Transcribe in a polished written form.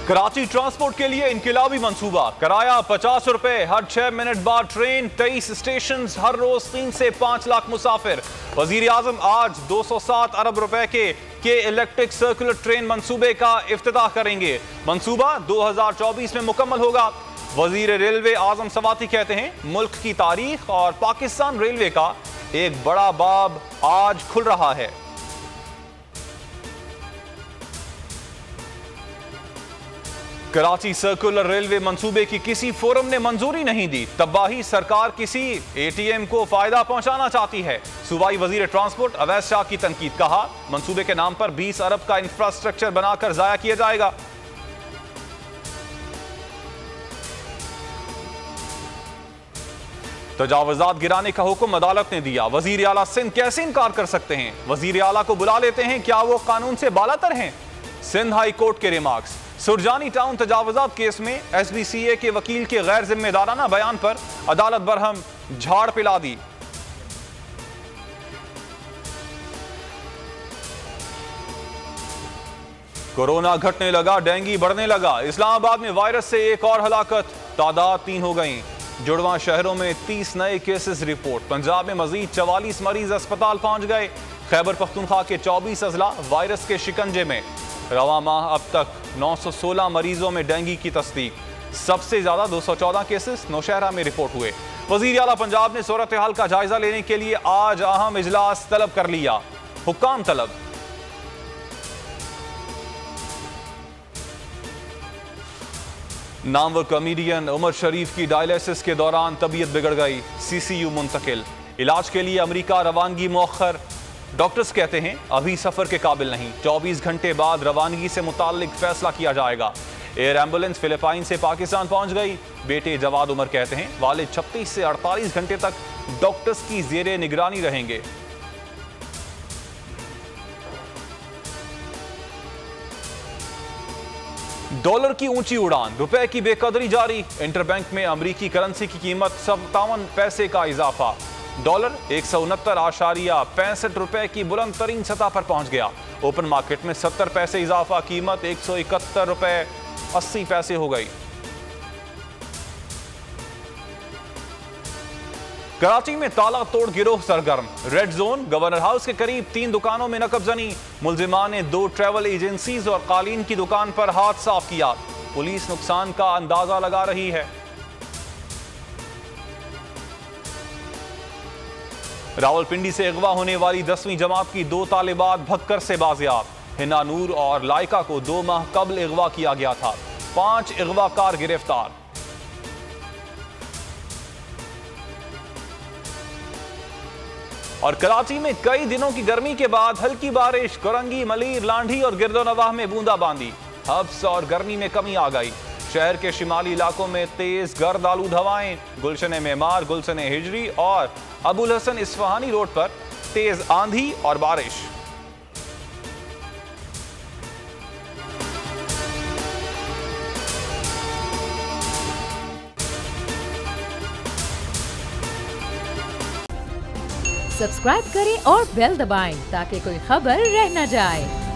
Karachi transport के लिए इनकिलाबी मंसूबा, किराया 50 रुपए, हर 6 मिनट बाद ट्रेन, 23 स्टेशन, हर रोज 3 से 5 लाख मुसाफिर। वजीर आजम आज 207 अरब रुपए के इलेक्ट्रिक सर्कुलर ट्रेन मंसूबे का इफ्तिताह करेंगे। मंसूबा 2024 में मुकम्मल होगा। वजीर रेलवे आजम सवाती कहते हैं, मुल्क की तारीख और पाकिस्तान रेलवे का एक बड़ा बाब आज खुल रहा है। कराची सर्कुलर रेलवे मंसूबे की किसी फोरम ने मंजूरी नहीं दी। तबाही सरकार किसी एटीएम को फायदा पहुंचाना चाहती है। सूबाई वजीर ट्रांसपोर्ट अवैस शाह की तनकीद, कहा मंसूबे के नाम पर 20 अरब का इंफ्रास्ट्रक्चर बनाकर जाया किया जाएगा। तजावुजात गिराने का हुक्म अदालत ने दिया। वजीर आला सिंध कैसे इनकार कर सकते हैं? वजीर आला को बुला लेते हैं, क्या वो कानून से बालातर हैं? सिंध हाई कोर्ट के रिमार्क्स। सुरजानी टाउन तजावुजात केस में एसबीसीए के वकील के गैर जिम्मेदाराना बयान पर अदालत बरहम, झाड़ पिला दी। कोरोना घटने लगा, डेंगू बढ़ने लगा। इस्लामाबाद में वायरस से एक और हलाकत, तादाद 3 हो गई। जुड़वा शहरों में 30 नए केसेस रिपोर्ट। पंजाब में मजीद 44 मरीज अस्पताल पहुंच गए। खैबर पख्तूनख्वा के 24 अजला वायरस के शिकंजे में। रवा माह अब तक 916 मरीजों में डेंगू की तस्दीक। सबसे ज्यादा 214 केसेस नौशहरा में रिपोर्ट हुए। वजीर आला पंजाब ने सूरत हाल का जायजा लेने के लिए आज अहम इजलास तलब कर लिया। हुक्काम तलब। नामवर कॉमेडियन उमर शरीफ की डायलिसिस के दौरान तबीयत बिगड़ गई, सीसीयू मुंतकिल। इलाज के लिए अमेरिका रवानगी मौखर। डॉक्टर्स कहते हैं अभी सफर के काबिल नहीं, 24 घंटे बाद रवानगी से मुताल्लिक फैसला किया जाएगा। एयर एम्बुलेंस फिलिपाइन से पाकिस्तान पहुंच गई। बेटे जवाद उमर कहते हैं वालिद 36 से 48 घंटे तक डॉक्टर्स की जेरे निगरानी रहेंगे। डॉलर की ऊंची उड़ान, रुपए की बेकदरी जारी। इंटरबैंक में अमरीकी करेंसी की कीमत 57 पैसे का इजाफा। डॉलर 169.65 रुपए की बुलंद तरीन सतह पर पहुंच गया। ओपन मार्केट में 70 पैसे इजाफा, कीमत 171 रुपए 80 पैसे हो गई। कराची में ताला तोड़ गिरोह सरगर्म। रेड जोन गवर्नर हाउस के करीब 3 दुकानों में नकबजनी। मुलजिमान ने 2 ट्रैवल एजेंसीज और कालीन की दुकान पर हाथ साफ किया। पुलिस नुकसान का अंदाजा लगा रही है। रावलपिंडी से अगवा होने वाली 10वीं जमात की 2 तालिबात भक्कर से बाजियाब। हिना नूर और लाइका को 2 माह कबल अगवा किया गया था। 5 अगवाकार गिरफ्तार। और कराची में कई दिनों की गर्मी के बाद हल्की बारिश। कोरंगी, मलीर, लांढी और गिरदोनवाह में बूंदाबांदी। हब्स और गर्मी में कमी आ गई। शहर के शिमाली इलाकों में तेज गर्द आलूद हवाएं। गुलशन मेमार, गुलशन हिजरी और अबुल हसन इस्फहानी रोड पर तेज आंधी और बारिश। सब्सक्राइब करें और बेल दबाएं ताकि कोई खबर रह न जाए।